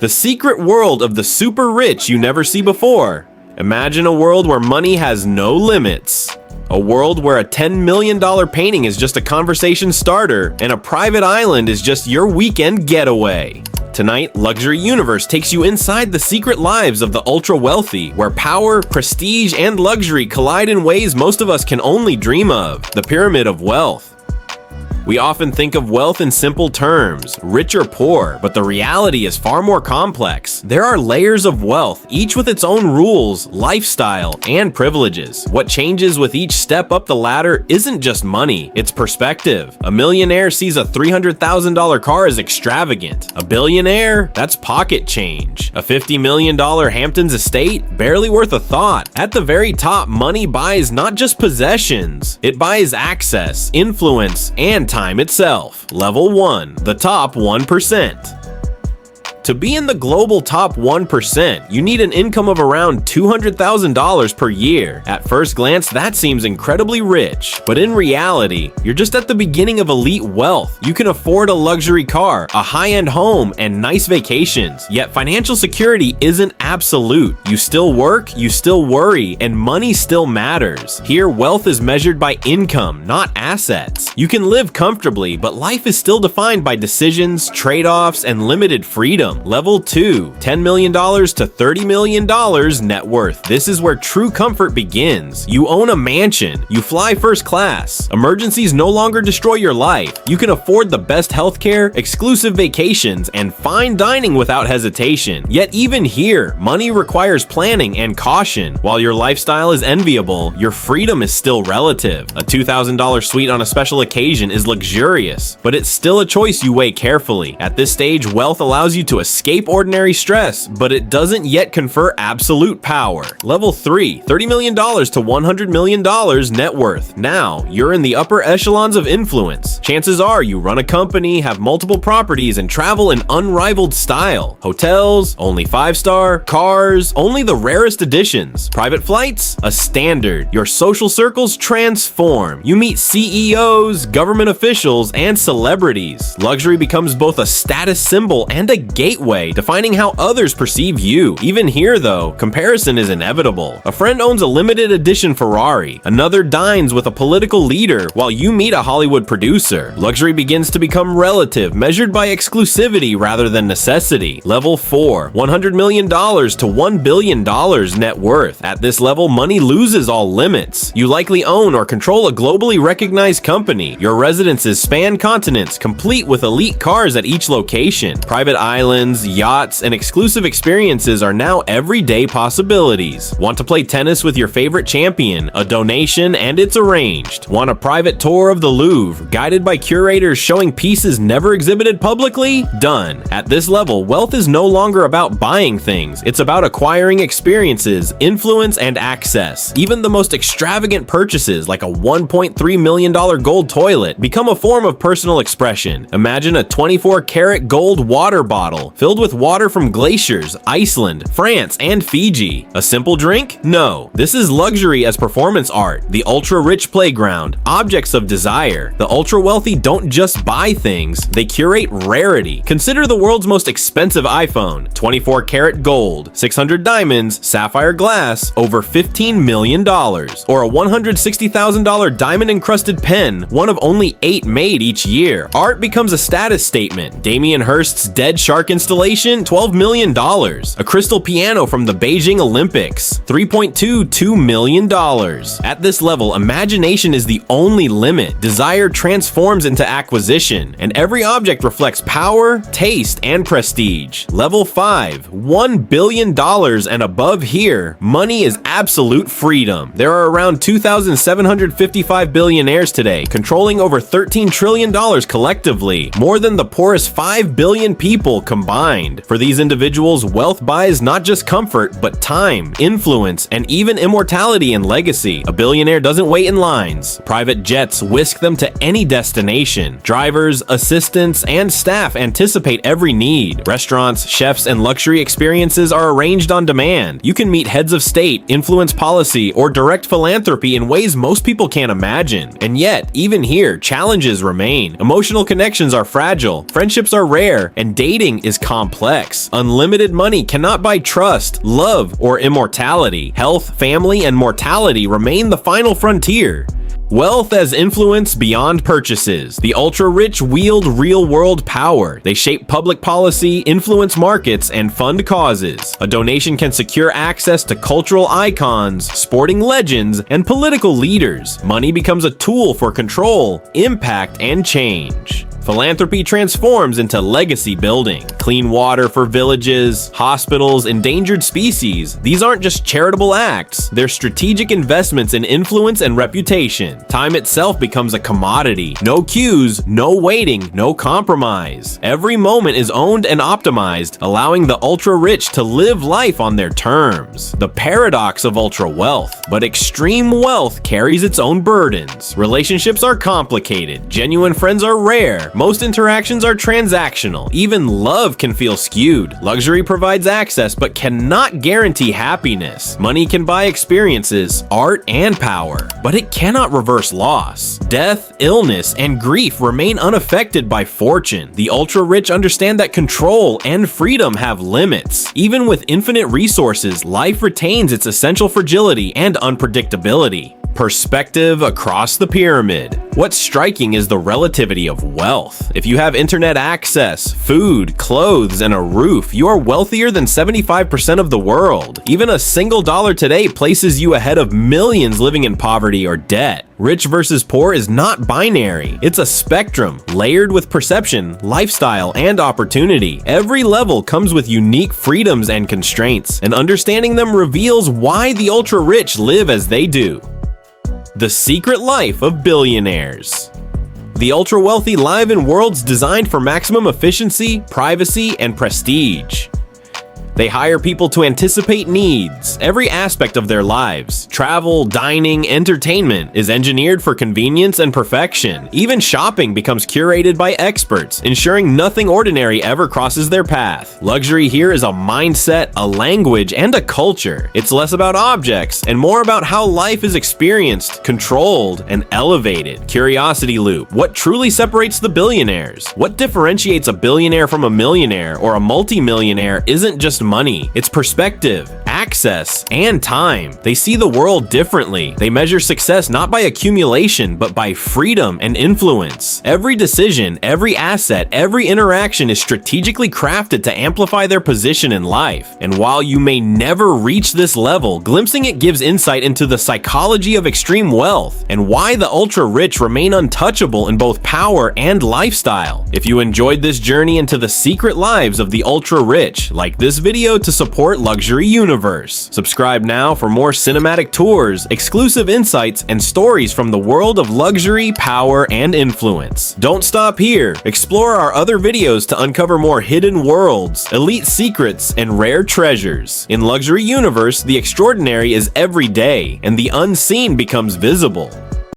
The secret world of the super rich you never see before. Imagine a world where money has no limits. A world where a $10 million painting is just a conversation starter and a private island is just your weekend getaway. Tonight, Luxury Universe takes you inside the secret lives of the ultra-wealthy, where power, prestige, and luxury collide in ways most of us can only dream of. The Pyramid of Wealth. We often think of wealth in simple terms, rich or poor, but the reality is far more complex. There are layers of wealth, each with its own rules, lifestyle, and privileges. What changes with each step up the ladder isn't just money, it's perspective. A millionaire sees a $300,000 car as extravagant. A billionaire? That's pocket change. A $50 million Hamptons estate? Barely worth a thought. At the very top, money buys not just possessions, it buys access, influence, and time itself. Level 1, the top 1%. To be in the global top 1%, you need an income of around $200,000 per year. At first glance, that seems incredibly rich, but in reality, you're just at the beginning of elite wealth. You can afford a luxury car, a high-end home, and nice vacations. Yet financial security isn't absolute. You still work, you still worry, and money still matters. Here, wealth is measured by income, not assets. You can live comfortably, but life is still defined by decisions, trade-offs, and limited freedom. Level 2, $10 million to $30 million net worth. This is where true comfort begins. You own a mansion. You fly first class. Emergencies no longer destroy your life. You can afford the best healthcare, exclusive vacations, and fine dining without hesitation. Yet even here, money requires planning and caution. While your lifestyle is enviable, your freedom is still relative. A $2,000 suite on a special occasion is luxurious, but it's still a choice you weigh carefully. At this stage, wealth allows you to escape ordinary stress, but it doesn't yet confer absolute power. Level 3, $30 million to $100 million net worth. Now, you're in the upper echelons of influence. Chances are you run a company, have multiple properties, and travel in unrivaled style. Hotels, only 5-star, cars, only the rarest editions. Private flights, a standard. Your social circles transform. You meet CEOs, government officials, and celebrities. Luxury becomes both a status symbol and a gateway, defining how others perceive you. Even here, though, comparison is inevitable. A friend owns a limited edition Ferrari. Another dines with a political leader, while you meet a Hollywood producer. Luxury begins to become relative, measured by exclusivity rather than necessity. Level 4, $100 million to $1 billion net worth. At this level, money loses all limits. You likely own or control a globally recognized company. Your residences span continents, complete with elite cars at each location. Private islands, yachts, and exclusive experiences are now everyday possibilities. Want to play tennis with your favorite champion? A donation and it's arranged. Want a private tour of the Louvre, guided by curators showing pieces never exhibited publicly? Done. At this level, wealth is no longer about buying things. It's about acquiring experiences, influence, and access. Even the most extravagant purchases, like a $1.3 million gold toilet, become a form of personal expression. Imagine a 24-karat gold water bottle filled with water from glaciers, Iceland, France, and Fiji. A simple drink? No. This is luxury as performance art, the ultra-rich playground, objects of desire. The ultra-wealthy don't just buy things, they curate rarity. Consider the world's most expensive iPhone, 24-karat gold, 600 diamonds, sapphire glass, over $15 million. Or a $160,000 diamond-encrusted pen, one of only 8 made each year. Art becomes a status statement. Damien Hirst's Dead Shark installation, $12 million. A crystal piano from the Beijing Olympics, $3.22 million. At this level, imagination is the only limit. Desire transforms into acquisition, and every object reflects power, taste, and prestige. Level 5, $1 billion and above. Here, money is absolute freedom. There are around 2,755 billionaires today, controlling over $13 trillion collectively, more than the poorest 5 billion people combined. For these individuals, wealth buys not just comfort, but time, influence, and even immortality and legacy. A billionaire doesn't wait in lines. Private jets whisk them to any destination. Drivers, assistants, and staff anticipate every need. Restaurants, chefs, and luxury experiences are arranged on demand. You can meet heads of state, influence policy, or direct philanthropy in ways most people can't imagine. And yet, even here, challenges remain. Emotional connections are fragile, friendships are rare, and dating is complex. Unlimited money cannot buy trust, love, or immortality. Health, family, and mortality remain the final frontier. Wealth as influence beyond purchases. The ultra-rich wield real-world power. They shape public policy, influence markets, and fund causes. A donation can secure access to cultural icons, sporting legends, and political leaders. Money becomes a tool for control, impact, and change. Philanthropy transforms into legacy building. Clean water for villages, hospitals, endangered species. These aren't just charitable acts, they're strategic investments in influence and reputation. Time itself becomes a commodity. No queues, no waiting, no compromise. Every moment is owned and optimized, allowing the ultra-rich to live life on their terms. The paradox of ultra-wealth. But extreme wealth carries its own burdens. Relationships are complicated. Genuine friends are rare. Most interactions are transactional. Even love can feel skewed. Luxury provides access but cannot guarantee happiness. Money can buy experiences, art, and power, but it cannot reverse loss. Death, illness, and grief remain unaffected by fortune. The ultra-rich understand that control and freedom have limits. Even with infinite resources, life retains its essential fragility and unpredictability. Perspective across the pyramid. What's striking is the relativity of wealth. If you have internet access, food, clothes, and a roof, you are wealthier than 75% of the world. Even a single dollar today places you ahead of millions living in poverty or debt. Rich versus poor is not binary. It's a spectrum, layered with perception, lifestyle, and opportunity. Every level comes with unique freedoms and constraints, and understanding them reveals why the ultra-rich live as they do. The secret life of billionaires. The ultra-wealthy live in worlds designed for maximum efficiency, privacy, and prestige. They hire people to anticipate needs. Every aspect of their lives, travel, dining, entertainment, is engineered for convenience and perfection. Even shopping becomes curated by experts, ensuring nothing ordinary ever crosses their path. Luxury here is a mindset, a language, and a culture. It's less about objects and more about how life is experienced, controlled, and elevated. Curiosity loop. What truly separates the billionaires? What differentiates a billionaire from a millionaire or a multi-millionaire isn't just money, it's perspective, access, and time. They see the world differently. They measure success not by accumulation, but by freedom and influence. Every decision, every asset, every interaction is strategically crafted to amplify their position in life. And while you may never reach this level, glimpsing it gives insight into the psychology of extreme wealth and why the ultra-rich remain untouchable in both power and lifestyle. If you enjoyed this journey into the secret lives of the ultra-rich, like this video to support Luxury Universe. Subscribe now for more cinematic tours, exclusive insights, and stories from the world of luxury, power, and influence. Don't stop here. Explore our other videos to uncover more hidden worlds, elite secrets, and rare treasures. In Luxury Universe, the extraordinary is every day, and the unseen becomes visible.